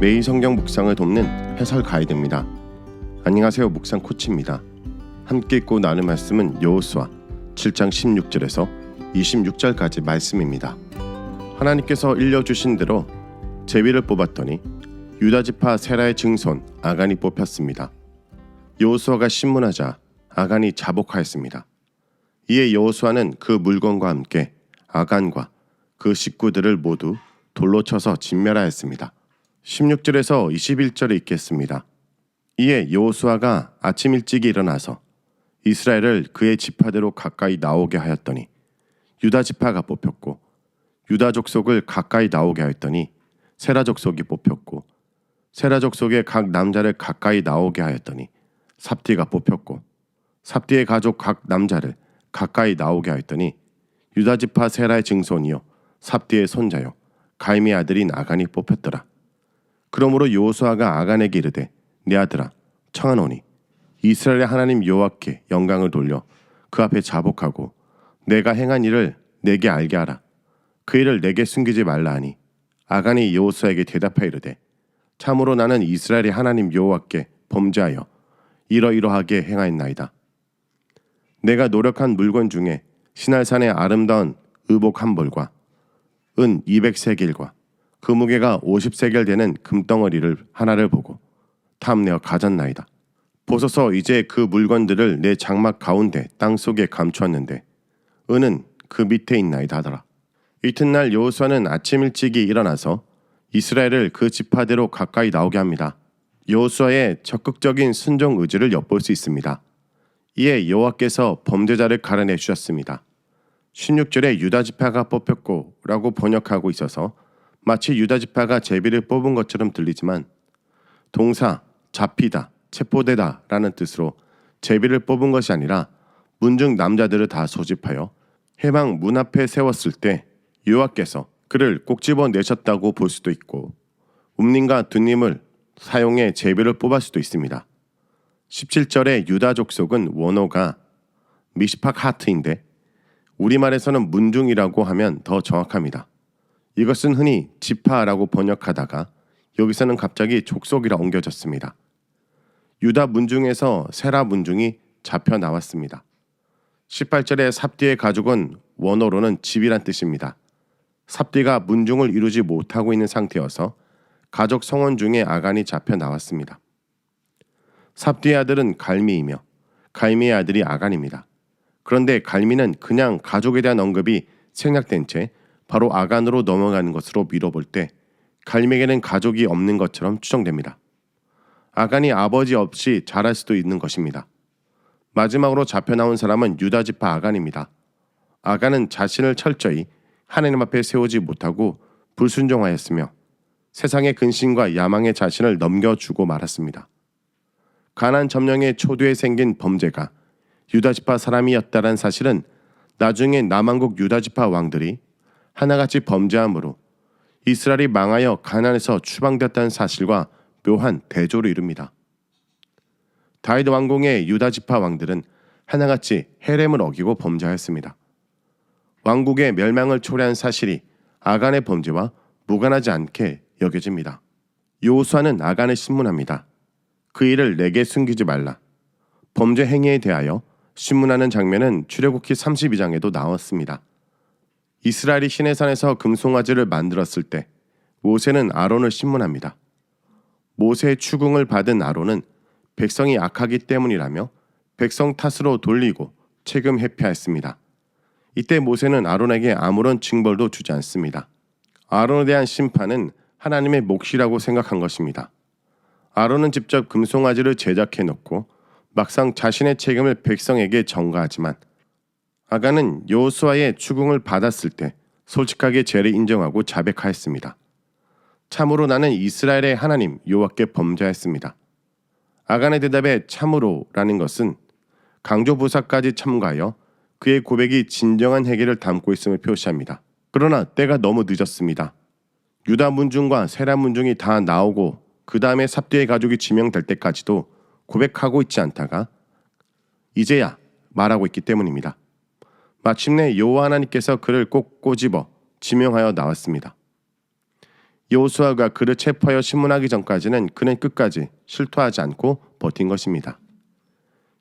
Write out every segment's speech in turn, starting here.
매일 성경 묵상을 돕는 해설 가이드입니다. 안녕하세요. 묵상 코치입니다. 함께 읽고 나눌 말씀은 여호수아 7장 16절에서 26절까지 말씀입니다. 하나님께서 일러주신 대로 제비를 뽑았더니 유다지파 세라의 증손 아간이 뽑혔습니다. 여호수아가 신문하자 아간이 자복하였습니다. 이에 여호수아는 그 물건과 함께 아간과 그 식구들을 모두 돌로 쳐서 진멸하였습니다. 16절에서 21절에 읽겠습니다. 이에 여호수아가 아침 일찍 일어나서 이스라엘을 그의 지파대로 가까이 나오게 하였더니 유다 지파가 뽑혔고, 유다 족속을 가까이 나오게 하였더니 세라 족속이 뽑혔고, 세라 족속의 각 남자를 가까이 나오게 하였더니 삽디가 뽑혔고, 삽디의 가족 각 남자를 가까이 나오게 하였더니 유다 지파 세라의 증손이요 삽디의 손자요 가임의 아들인 아간이 뽑혔더라. 그러므로 여호수아가 아간에게 이르되 내 아들아 청하노니 이스라엘의 하나님 여호와께 영광을 돌려 그 앞에 자복하고 내가 행한 일을 내게 알게 하라. 그 일을 내게 숨기지 말라 하니 아간이 여호수아에게 대답하여 이르되 참으로 나는 이스라엘의 하나님 여호와께 범죄하여 이러이러하게 행하였나이다. 내가 노력한 물건 중에 시날산의 아름다운 의복 한 벌과 은 200세겔과 그 무게가 50세겔 되는 금덩어리를 하나를 보고 탐내어 가졌나이다. 보소서 이제 그 물건들을 내 장막 가운데 땅속에 감추었는데 은은 그 밑에 있나이다 하더라. 이튿날 여호수아는 아침 일찍이 일어나서 이스라엘을 그 지파대로 가까이 나오게 합니다. 여호수아의 적극적인 순종 의지를 엿볼 수 있습니다. 이에 여호와께서 범죄자를 가려내 주셨습니다. 16절에 유다 지파가 뽑혔고 라고 번역하고 있어서 마치 유다 지파가 제비를 뽑은 것처럼 들리지만 동사 잡히다, 체포되다 라는 뜻으로 제비를 뽑은 것이 아니라 문중 남자들을 다 소집하여 해방 문 앞에 세웠을 때 여호와께서 그를 꼭 집어내셨다고 볼 수도 있고 움님과 둔님을 사용해 제비를 뽑을 수도 있습니다. 17절에 유다 족속은 원어가 미시팍 하트인데 우리말에서는 문중이라고 하면 더 정확합니다. 이것은 흔히 지파라고 번역하다가 여기서는 갑자기 족속이라 옮겨졌습니다. 유다 문중에서 세라 문중이 잡혀 나왔습니다. 18절에 삽디의 가족은 원어로는 집이란 뜻입니다. 삽디가 문중을 이루지 못하고 있는 상태여서 가족 성원 중에 아간이 잡혀 나왔습니다. 삽디의 아들은 갈미이며 갈미의 아들이 아간입니다. 그런데 갈미는 그냥 가족에 대한 언급이 생략된 채 바로 아간으로 넘어가는 것으로 미뤄볼 때 갈미에게는 가족이 없는 것처럼 추정됩니다. 아간이 아버지 없이 자랄 수도 있는 것입니다. 마지막으로 잡혀 나온 사람은 유다 지파 아간입니다. 아간은 자신을 철저히 하나님 앞에 세우지 못하고 불순종하였으며 세상의 근심과 야망에 자신을 넘겨주고 말았습니다. 가나안 점령의 초두에 생긴 범죄가 유다 지파 사람이었다는 사실은 나중에 남왕국 유다 지파 왕들이 하나같이 범죄함으로 이스라엘이 망하여 가나안에서 추방되었다는 사실과 묘한 대조를 이룹니다. 다윗 왕궁의 유다 지파 왕들은 하나같이 헤렘을 어기고 범죄하였습니다. 왕국의 멸망을 초래한 사실이 아간의 범죄와 무관하지 않게 여겨집니다. 여호수아는 아간을 신문합니다. 그 일을 내게 숨기지 말라. 범죄 행위에 대하여 신문하는 장면은 출애굽기 32장에도 나왔습니다. 이스라엘이 시내산에서 금송아지를 만들었을 때 모세는 아론을 신문합니다. 모세의 추궁을 받은 아론은 백성이 악하기 때문이라며 백성 탓으로 돌리고 책임 회피하였습니다. 이때 모세는 아론에게 아무런 징벌도 주지 않습니다. 아론에 대한 심판은 하나님의 몫이라고 생각한 것입니다. 아론은 직접 금송아지를 제작해 놓고 막상 자신의 책임을 백성에게 전가하지만 아간은 여호수아의 추궁을 받았을 때 솔직하게 죄를 인정하고 자백하였습니다. 참으로 나는 이스라엘의 하나님 여호와께 범죄하였습니다. 아간의 대답에 참으로라는 것은 강조부사까지 첨가하여 그의 고백이 진정한 회개를 담고 있음을 표시합니다. 그러나 때가 너무 늦었습니다. 유다 문중과 세라 문중이 다 나오고 그 다음에 삽디의 가족이 지명될 때까지도 고백하고 있지 않다가 이제야 말하고 있기 때문입니다. 마침내 여호와 하나님께서 그를 꼭 꼬집어 지명하여 나왔습니다. 여호수아가 그를 체포하여 신문하기 전까지는 그는 끝까지 실토하지 않고 버틴 것입니다.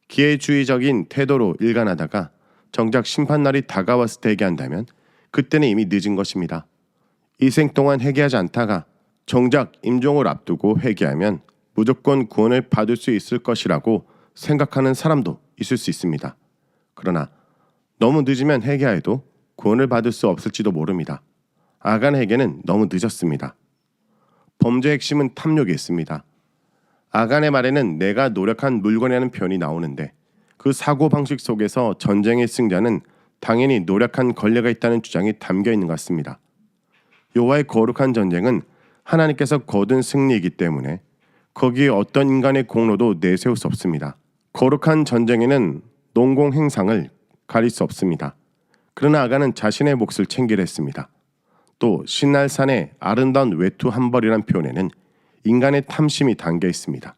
기회주의적인 태도로 일관하다가 정작 심판날이 다가왔을 때 회개한다면 그때는 이미 늦은 것입니다. 이 생 동안 회개하지 않다가 정작 임종을 앞두고 회개하면 무조건 구원을 받을 수 있을 것이라고 생각하는 사람도 있을 수 있습니다. 그러나 너무 늦으면 회개해도 구원을 받을 수 없을지도 모릅니다. 아간의 회개는 너무 늦었습니다. 범죄의 핵심은 탐욕에 있습니다. 아간의 말에는 내가 노력한 물건이라는 표현이 나오는데 그 사고방식 속에서 전쟁의 승자는 당연히 노력한 권리가 있다는 주장이 담겨 있는 것 같습니다. 여호와의 거룩한 전쟁은 하나님께서 거둔 승리이기 때문에 거기에 어떤 인간의 공로도 내세울 수 없습니다. 거룩한 전쟁에는 농공 행상을 가릴 수 없습니다. 그러나 아간은 자신의 몫을 챙기려 했습니다. 또 신날산의 아름다운 외투 한 벌이란 표현에는 인간의 탐심이 담겨 있습니다.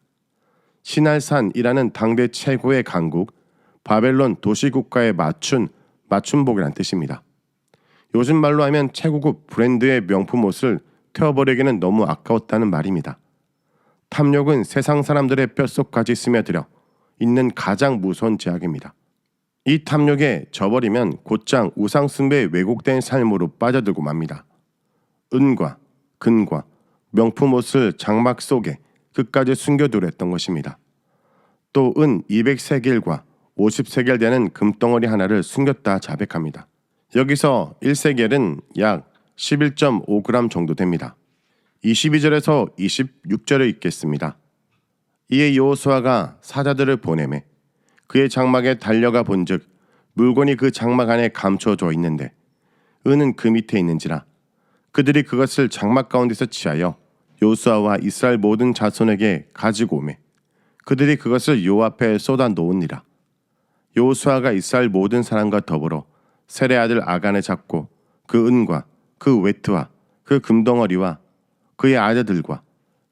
신날산이라는 당대 최고의 강국 바벨론 도시국가에 맞춤복이란 뜻입니다. 요즘 말로 하면 최고급 브랜드의 명품 옷을 태워버리기는 너무 아까웠다는 말입니다. 탐욕은 세상 사람들의 뼛속까지 스며들어 있는 가장 무서운 죄악입니다. 이 탐욕에 져버리면 곧장 우상숭배의 왜곡된 삶으로 빠져들고 맙니다. 은과 금과 명품 옷을 장막 속에 끝까지 숨겨두려 했던 것입니다. 또 은 200세겔과 50세겔 되는 금덩어리 하나를 숨겼다 자백합니다. 여기서 1세겔은 약 11.5g 정도 됩니다. 22절에서 26절을 읽겠습니다. 이에 여호수아가 사자들을 보내매 그의 장막에 달려가 본즉 물건이 그 장막 안에 감춰져 있는데 은은 그 밑에 있는지라 그들이 그것을 장막 가운데서 취하여 여호수아와 이스라엘 모든 자손에게 가지고 오매 그들이 그것을 여호와 앞에 쏟아 놓으니라. 여호수아가 이스라엘 모든 사람과 더불어 셀의 아들 아간을 잡고 그 은과 그 외투와 그 금덩어리와 그의 아들들과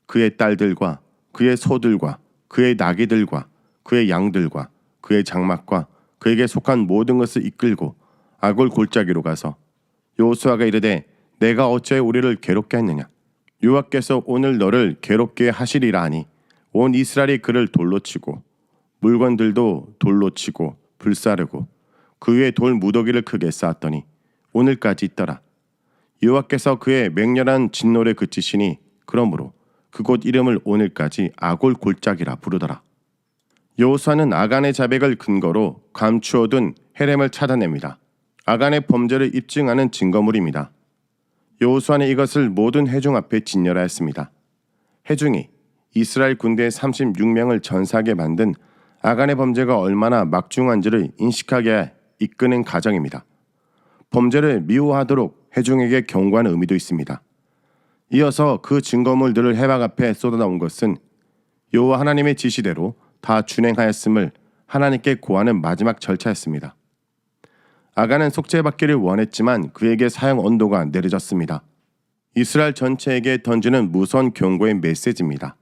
그의 딸들과 그의 소들과 그의 나귀들과 그의 양들과 그의 장막과 그에게 속한 모든 것을 이끌고 아골 골짜기로 가서 여호수아가 이르되 내가 어찌하여 우리를 괴롭게 했느냐 여호와께서 오늘 너를 괴롭게 하시리라 하니 온 이스라엘이 그를 돌로 치고 물건들도 돌로 치고 불사르고 그 위에 돌 무더기를 크게 쌓았더니 오늘까지 있더라. 여호와께서 그의 맹렬한 진노를 그치시니 그러므로 그곳 이름을 오늘까지 아골 골짜기라 부르더라. 여호수아는 아간의 자백을 근거로 감추어둔 헤렘을 찾아냅니다. 아간의 범죄를 입증하는 증거물입니다. 여호수아는 이것을 모든 회중 앞에 진열하였습니다. 회중이 이스라엘 군대 36명을 전사하게 만든 아간의 범죄가 얼마나 막중한지를 인식하게 이끄는 과정입니다. 범죄를 미워하도록 회중에게 경고하는 의미도 있습니다. 이어서 그 증거물들을 해막 앞에 쏟아나온 것은 여호와 하나님의 지시대로 다 준행하였음을 하나님께 고하는 마지막 절차였습니다. 아간은 속죄받기를 원했지만 그에게 사형 언도가 내려졌습니다. 이스라엘 전체에게 던지는 무서운 경고의 메시지입니다.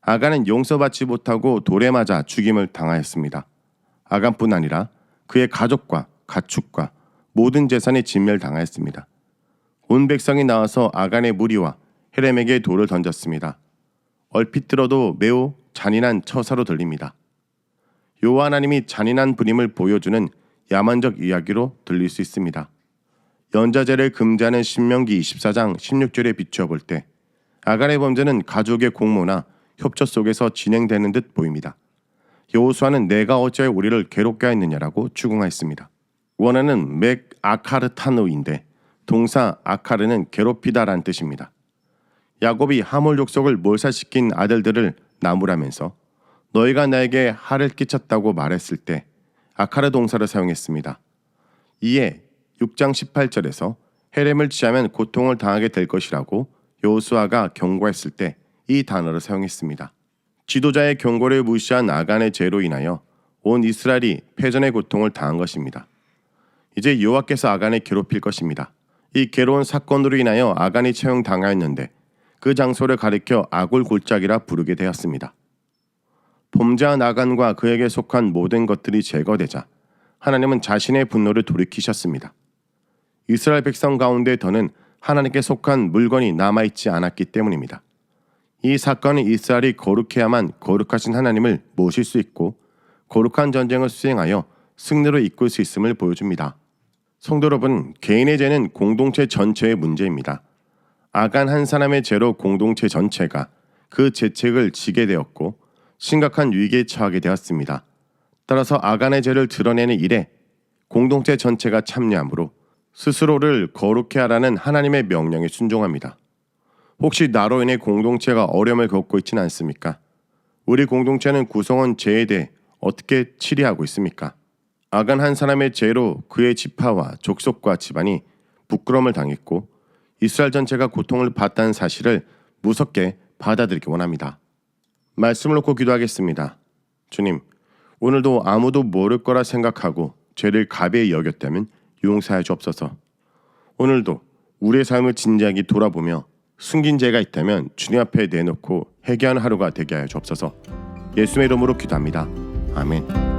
아간은 용서받지 못하고 돌에 맞아 죽임을 당하였습니다. 아간뿐 아니라 그의 가족과 가축과 모든 재산이 진멸당하였습니다. 온 백성이 나와서 아간의 무리와 헤렘에게 돌을 던졌습니다. 얼핏 들어도 매우 잔인한 처사로 들립니다. 여호와 하나님이 잔인한 분임을 보여주는 야만적 이야기로 들릴 수 있습니다. 연자제를 금지하는 신명기 24장 16절에 비추어 볼 때 아간의 범죄는 가족의 공모나 협조 속에서 진행되는 듯 보입니다. 여호수아는 내가 어찌하여 우리를 괴롭게 하였느냐라고 추궁하였습니다. 원어는 맥 아카르타누인데 동사 아카르는 괴롭히다라는 뜻입니다. 야곱이 하몰 족속을 몰살시킨 아들들을 나무라면서 너희가 나에게 하를 끼쳤다고 말했을 때 아카르 동사를 사용했습니다. 이에 6장 18절에서 헤렘을 취하면 고통을 당하게 될 것이라고 여호수아가 경고했을 때 이 단어를 사용했습니다. 지도자의 경고를 무시한 아간의 죄로 인하여 온 이스라엘이 패전의 고통을 당한 것입니다. 이제 여호와께서 아간을 괴롭힐 것입니다. 이 괴로운 사건으로 인하여 아간이 처형당하였는데 그 장소를 가리켜 아골골짜기라 부르게 되었습니다. 범죄한 아간과 그에게 속한 모든 것들이 제거되자 하나님은 자신의 분노를 돌이키셨습니다. 이스라엘 백성 가운데 더는 하나님께 속한 물건이 남아있지 않았기 때문입니다. 이 사건은 이스라엘이 거룩해야만 거룩하신 하나님을 모실 수 있고 거룩한 전쟁을 수행하여 승리로 이끌 수 있음을 보여줍니다. 성도 여러분, 개인의 죄는 공동체 전체의 문제입니다. 아간 한 사람의 죄로 공동체 전체가 그 죄책을 지게 되었고 심각한 위기에 처하게 되었습니다. 따라서 아간의 죄를 드러내는 일에 공동체 전체가 참여하므로 스스로를 거룩해 하라는 하나님의 명령에 순종합니다. 혹시 나로 인해 공동체가 어려움을 겪고 있지는 않습니까? 우리 공동체는 구성원 죄에 대해 어떻게 치리하고 있습니까? 아간 한 사람의 죄로 그의 지파와 족속과 집안이 부끄러움을 당했고 이스라엘 전체가 고통을 받다는 사실을 무섭게 받아들이기 원합니다. 말씀을 놓고 기도하겠습니다. 주님, 오늘도 아무도 모를 거라 생각하고 죄를 가벼이 여겼다면 용서하여 주옵소서. 오늘도 우리의 삶을 진지하게 돌아보며 숨긴 죄가 있다면 주님 앞에 내놓고 회개하는 하루가 되게 하여 주옵소서. 예수의 이름으로 기도합니다. 아멘.